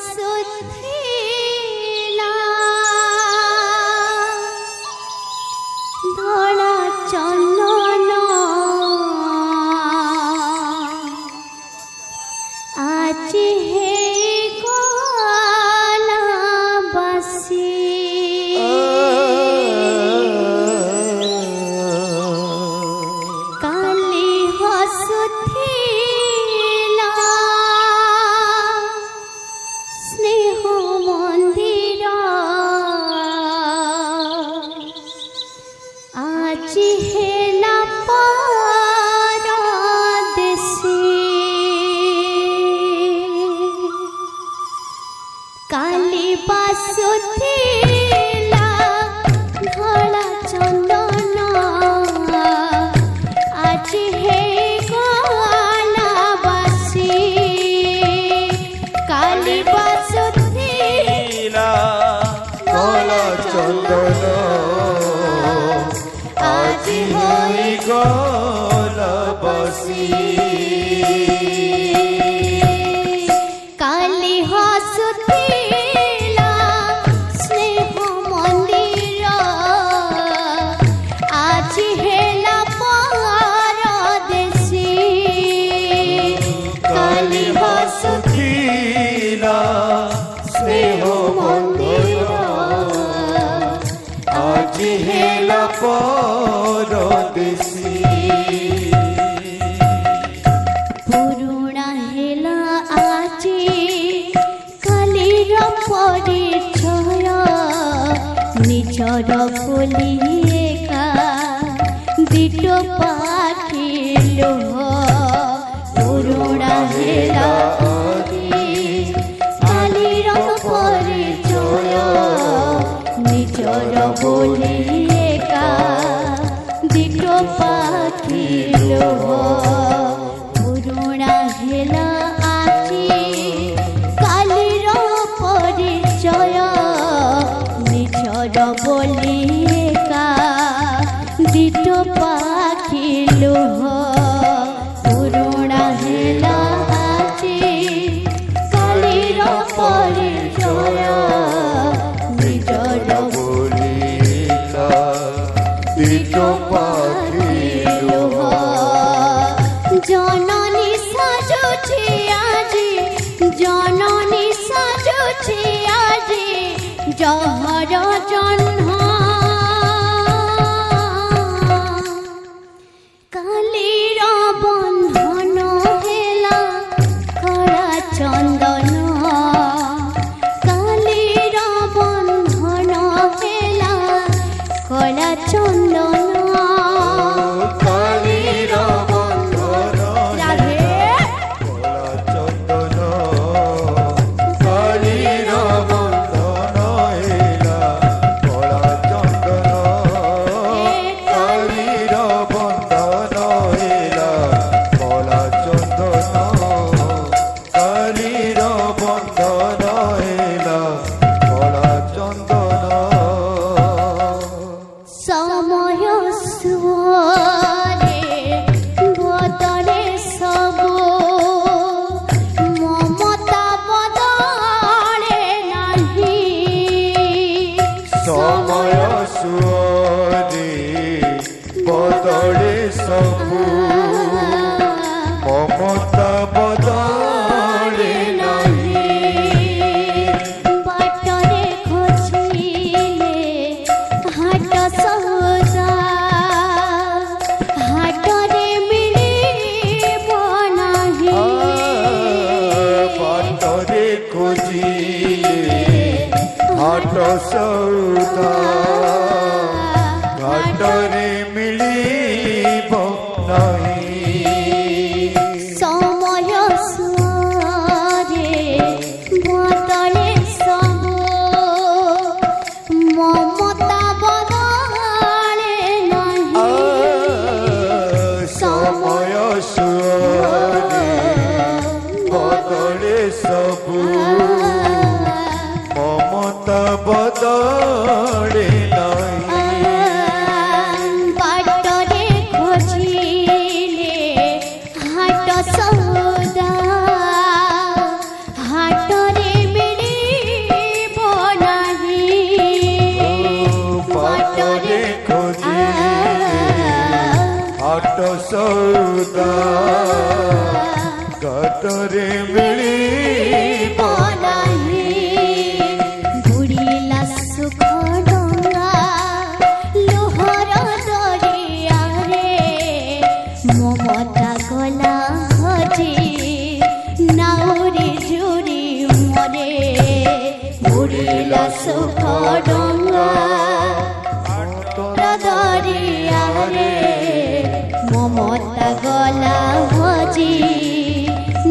ବାସୁଥିଲା ଧଳା ଚନ୍ଦନ ଆଜି ହେଇଗଲା ବାସି କାଲି ହସୁଥିଲା ସ୍ନେହ ମନ୍ଦିର ଆଜି ହେଲା ପରଦେଶୀ କାଲି ବାସୁଥିଲା ଧଳା ଚନ୍ଦନ ଆଜି ହେଇଗଲା ବାସି କାଲି ବାସୁଥିଲା ଧଳା ଚନ୍ଦନ ଆଜି ହୋଇଗଲା ବାସି କାଲି ହସୁଥିଲା ସ୍ନେହ ମନ୍ଦିର ଆଜି ହେଲା ପରଦେଶୀ କାଲି ହସୁଥିଲା ସ୍ନେହ ମନ୍ଦିର ଆଜି ହେଲା ପରଦେଶୀ ପୁରୁଣା ହେଲା ଆଜି କାଲିର ପରିଚୟ ନିଜର ବୋଲି ଏକା ଦିଟ ପାଖି ଲୁହ ପୁରୁଣା ହେଲା ଆଜି କାଲିର ପରିଚୟ ନିଜର ବୋଲି ଏକା ଦିଟ ପାଖି ଲୁହ ପୁରୁଣା ହେଲା ଆଜି କାଲିର ପରିଚୟ ନିଜର ବୋଲି ଏକା ଦିଟ ପାଖି ଲୁହ ପୁରୁଣା ହେଲା ଆଜି କାଲିର ପରିଚୟ ନିଜର ବୋଲିକା ଦିଟ ପାଖି ଲୁହ জননী সাজুছি আজি জননী সাজুছি আজি জহর জহ্ন কালির বন্ধন হেলা কড়া চন্দন কালির বন্ধন হেলা কড়া চন্দন কালির বন্ধন কলা চন্দন কালির বন্ধন হেলা কলা চন্দন কালির বন্ধন হেলা কলা চন্দন কালির বন্ধন হেলা কলা চন্দন সময় সুরে বদলে সবু মমতা বদলে নাহি সময় সুরে বদলে সবু মমতা বদলে নাহি বাটরে খোঁজিলে হাট সহজা হাটরে মিলিব নাহি বাটরে খোঁজিলে হাট সৌদা ঘাটরে মিলিব নাহি সময় সুরে বদলে সবু মমতা বদলে নাহি সময় সুরে বদলে সবু মমতা বদলে নাহি বাটরে খোঁজিলে হাট সৌদা হাটরে মিলিব ସଉଦା ଗାତରେ ମିଳିବ ବୁଡ଼ିଲା ସୁଖ ଡଙ୍ଗା ଲୁହର ଦରିଆରେ ମମତା ଗଲା ହଜି ନାଉରି ଝୁରି ମରେ ବୁଡ଼ିଲା ସୁଖ ଡଙ୍ଗା ଦରିଆରେ ମମତା ଗଲା ହଜି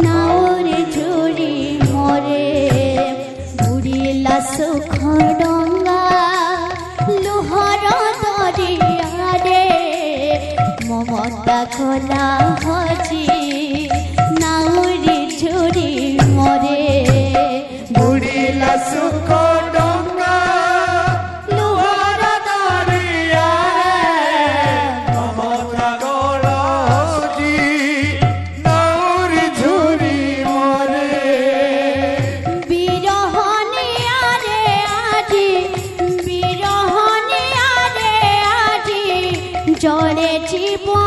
ନାଉରି ଝୁରି ମରେ ବୁଡ଼ିଲା ସୁଖ ଡଙ୍ଗା ଲୁହର ଦରିଆରେ ମମତା ଗଲା ହଜି ନାଉରି ଝୁରି ମରେ ବୁଡ଼ିଲା ସୁଖ ଡଙ୍ଗା ଲୁହର ଦରିଆରେ ମମତା ଗଲା ହଜି ନାଉରି ଝୁରି ମରେ ବିରହନିଆରେ ଆଜି ବିରହନିଆରେ ଆଜି ଜଳେ ଜୀବ